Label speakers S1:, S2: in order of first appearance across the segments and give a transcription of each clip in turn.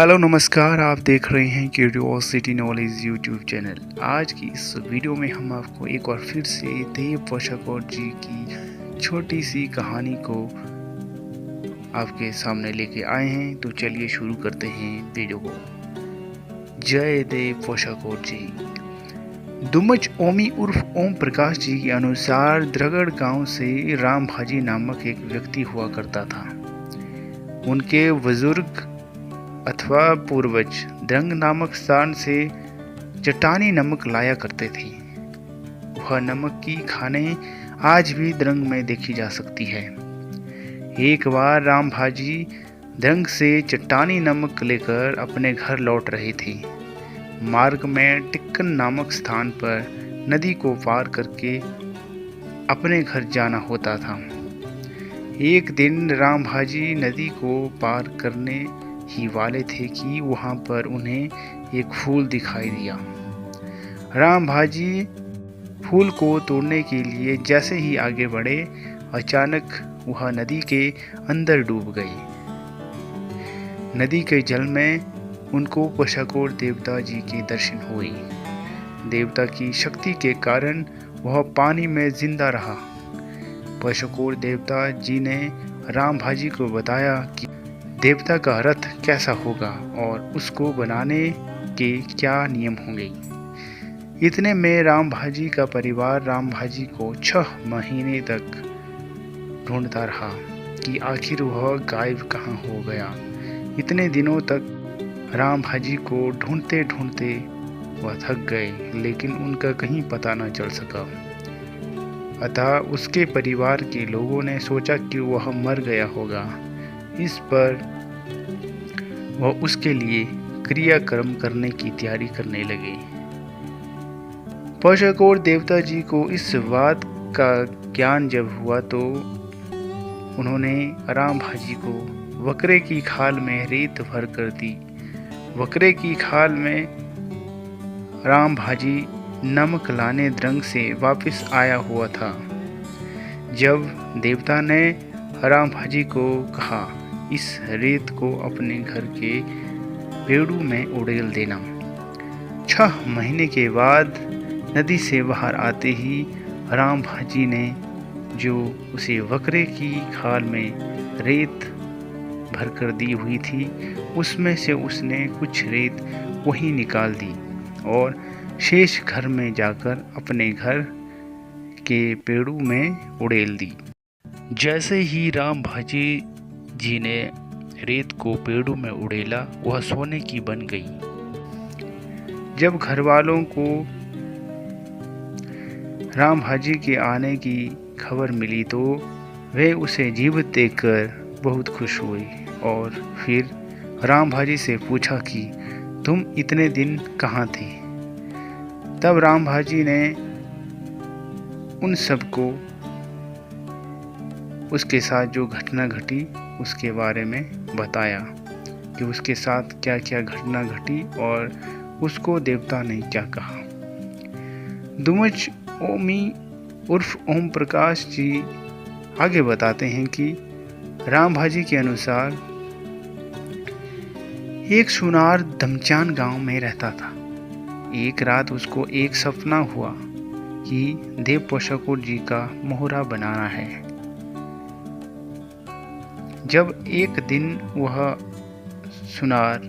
S1: Hello नमस्कार, आप देख रहे हैं क्यूरियोसिटी नॉलेज यूट्यूब चैनल। आज की इस वीडियो में हम आपको एक बार फिर से देव पोशाकोट जी की छोटी सी कहानी को आपके सामने लेके आए हैं। तो चलिए शुरू करते हैं वीडियो को। जय देव पोशाकोट जी। दुमच ओमी उर्फ ओम प्रकाश जी के अनुसार द्रगड़ गांव से राम भाजी नामक एक व्यक्ति हुआ करता था। उनके बुजुर्ग अथवा पूर्वज द्रंग नामक स्थान से चट्टानी नमक लाया करते थे। वह नमक की खाने आज भी द्रंग में देखी जा सकती है। एक बार राम भाजी द्रंग से चट्टानी नमक लेकर अपने घर लौट रहे थे। मार्ग में टिक्कन नामक स्थान पर नदी को पार करके अपने घर जाना होता था। एक दिन राम भाजी नदी को पार करने ही वाले थे कि वहां पर उन्हें एक फूल दिखाई दिया। राम भाजी फूल को तोड़ने के लिए जैसे ही आगे बढ़े, अचानक वह नदी के अंदर डूब गई। नदी के जल में उनको पोशाकोट देवता जी के दर्शन हुए। देवता की शक्ति के कारण वह पानी में जिंदा रहा। पोशाकोट देवता जी ने राम भाजी को बताया कि देवता का रथ कैसा होगा और उसको बनाने के क्या नियम होंगे। इतने में राम भाजी का परिवार राम भाजी को 6 महीने तक ढूंढता रहा कि आखिर वह गायब कहाँ हो गया। इतने दिनों तक राम भाजी को ढूंढते ढूंढते वह थक गए, लेकिन उनका कहीं पता न चल सका। अतः उसके परिवार के लोगों ने सोचा कि वह मर गया होगा। इस पर वह उसके लिए क्रियाक्रम करने की तैयारी करने लगे। पोशाकोट देवता जी को इस बात का ज्ञान जब हुआ तो उन्होंने राम भाजी को बकरे की खाल में रेत भर कर दी। बकरे की खाल में राम भाजी नमक लाने द्रंग से वापस आया हुआ था। जब देवता ने राम भाजी को कहा, इस रेत को अपने घर के पेड़ों में उड़ेल देना। 6 महीने के बाद नदी से बाहर आते ही राम भाजी ने जो उसे बकरे की खाल में रेत भरकर दी हुई थी, उसमें से उसने कुछ रेत वहीं निकाल दी और शेष घर में जाकर अपने घर के पेड़ों में उड़ेल दी। जैसे ही राम भाजी जी ने रेत को पेड़ों में उड़ेला, वह सोने की बन गई। जब घर वालों को राम भाजी के आने की खबर मिली तो वे उसे जीवित देखकर बहुत खुश हुए और फिर राम भाजी से पूछा कि तुम इतने दिन कहाँ थे। तब राम भाजी ने उन सबको उसके साथ जो घटना घटी उसके बारे में बताया कि उसके साथ क्या क्या घटना घटी और उसको देवता ने क्या कहा। दुमच ओमी उर्फ ओम प्रकाश जी आगे बताते हैं कि राम भाजी के अनुसार एक सुनार धमचान गांव में रहता था। एक रात उसको एक सपना हुआ कि देव पोशाकोट जी का मोहरा बनाना है। जब एक दिन वह सुनार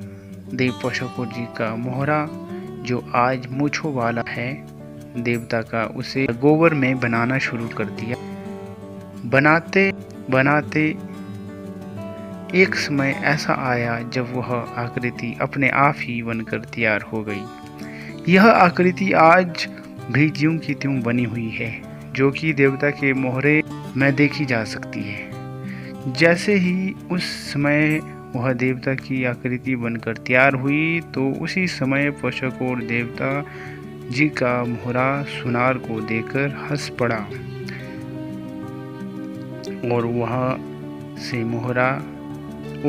S1: देव पोशाकोट जी का मोहरा, जो आज मूंछों वाला है देवता का, उसे गोबर में बनाना शुरू कर दिया। बनाते बनाते एक समय ऐसा आया जब वह आकृति अपने आप ही बनकर तैयार हो गई। यह आकृति आज भी ज्यों की त्यों बनी हुई है, जो कि देवता के मोहरे में देखी जा सकती है। जैसे ही उस समय वह देवता की आकृति बनकर तैयार हुई तो उसी समय पोशाकोट देवता जी का मोहरा सुनार को देखकर हंस पड़ा और वहां से मोहरा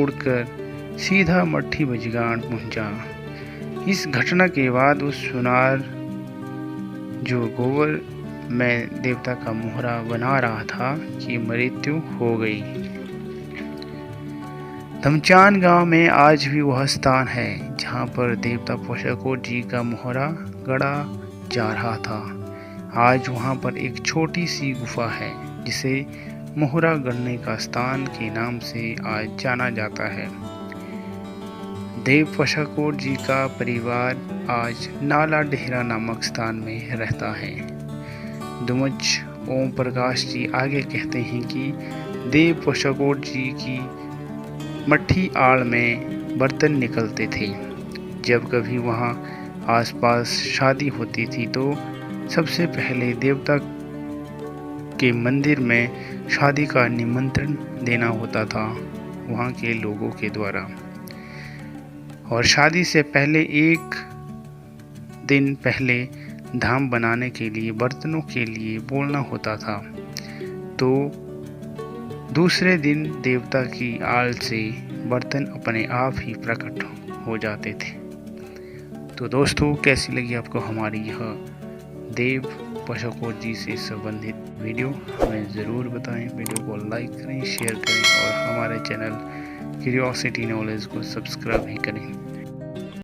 S1: उड़कर सीधा मट्ठी बजगान पहुंचा। इस घटना के बाद उस सुनार जो गोबर में देवता का मोहरा बना रहा था कि मृत्यु हो गई। धमचान गांव में आज भी वह स्थान है जहां पर देवता पोषाकोट जी का मोहरा गड़ा जा रहा था। आज वहां पर एक छोटी सी गुफा है जिसे मोहरा गढ़ने का स्थान के नाम से आज जाना जाता है। देव पोषाकोट जी का परिवार आज नाला डेहरा नामक स्थान में रहता है। दुमज ओम प्रकाश जी आगे कहते हैं कि देव पोषाकोट जी की मट्ठी आड़ में बर्तन निकलते थे। जब कभी वहाँ आसपास शादी होती थी तो सबसे पहले देवता के मंदिर में शादी का निमंत्रण देना होता था वहाँ के लोगों के द्वारा, और शादी से पहले एक दिन पहले धाम बनाने के लिए बर्तनों के लिए बोलना होता था, तो दूसरे दिन देवता की आल से बर्तन अपने आप ही प्रकट हो जाते थे। तो दोस्तों, कैसी लगी आपको हमारी यह देव पोषाकोट जी से संबंधित वीडियो, हमें ज़रूर बताएं। वीडियो को लाइक करें, शेयर करें और हमारे चैनल क्यूरियोसिटी नॉलेज को सब्सक्राइब भी करें।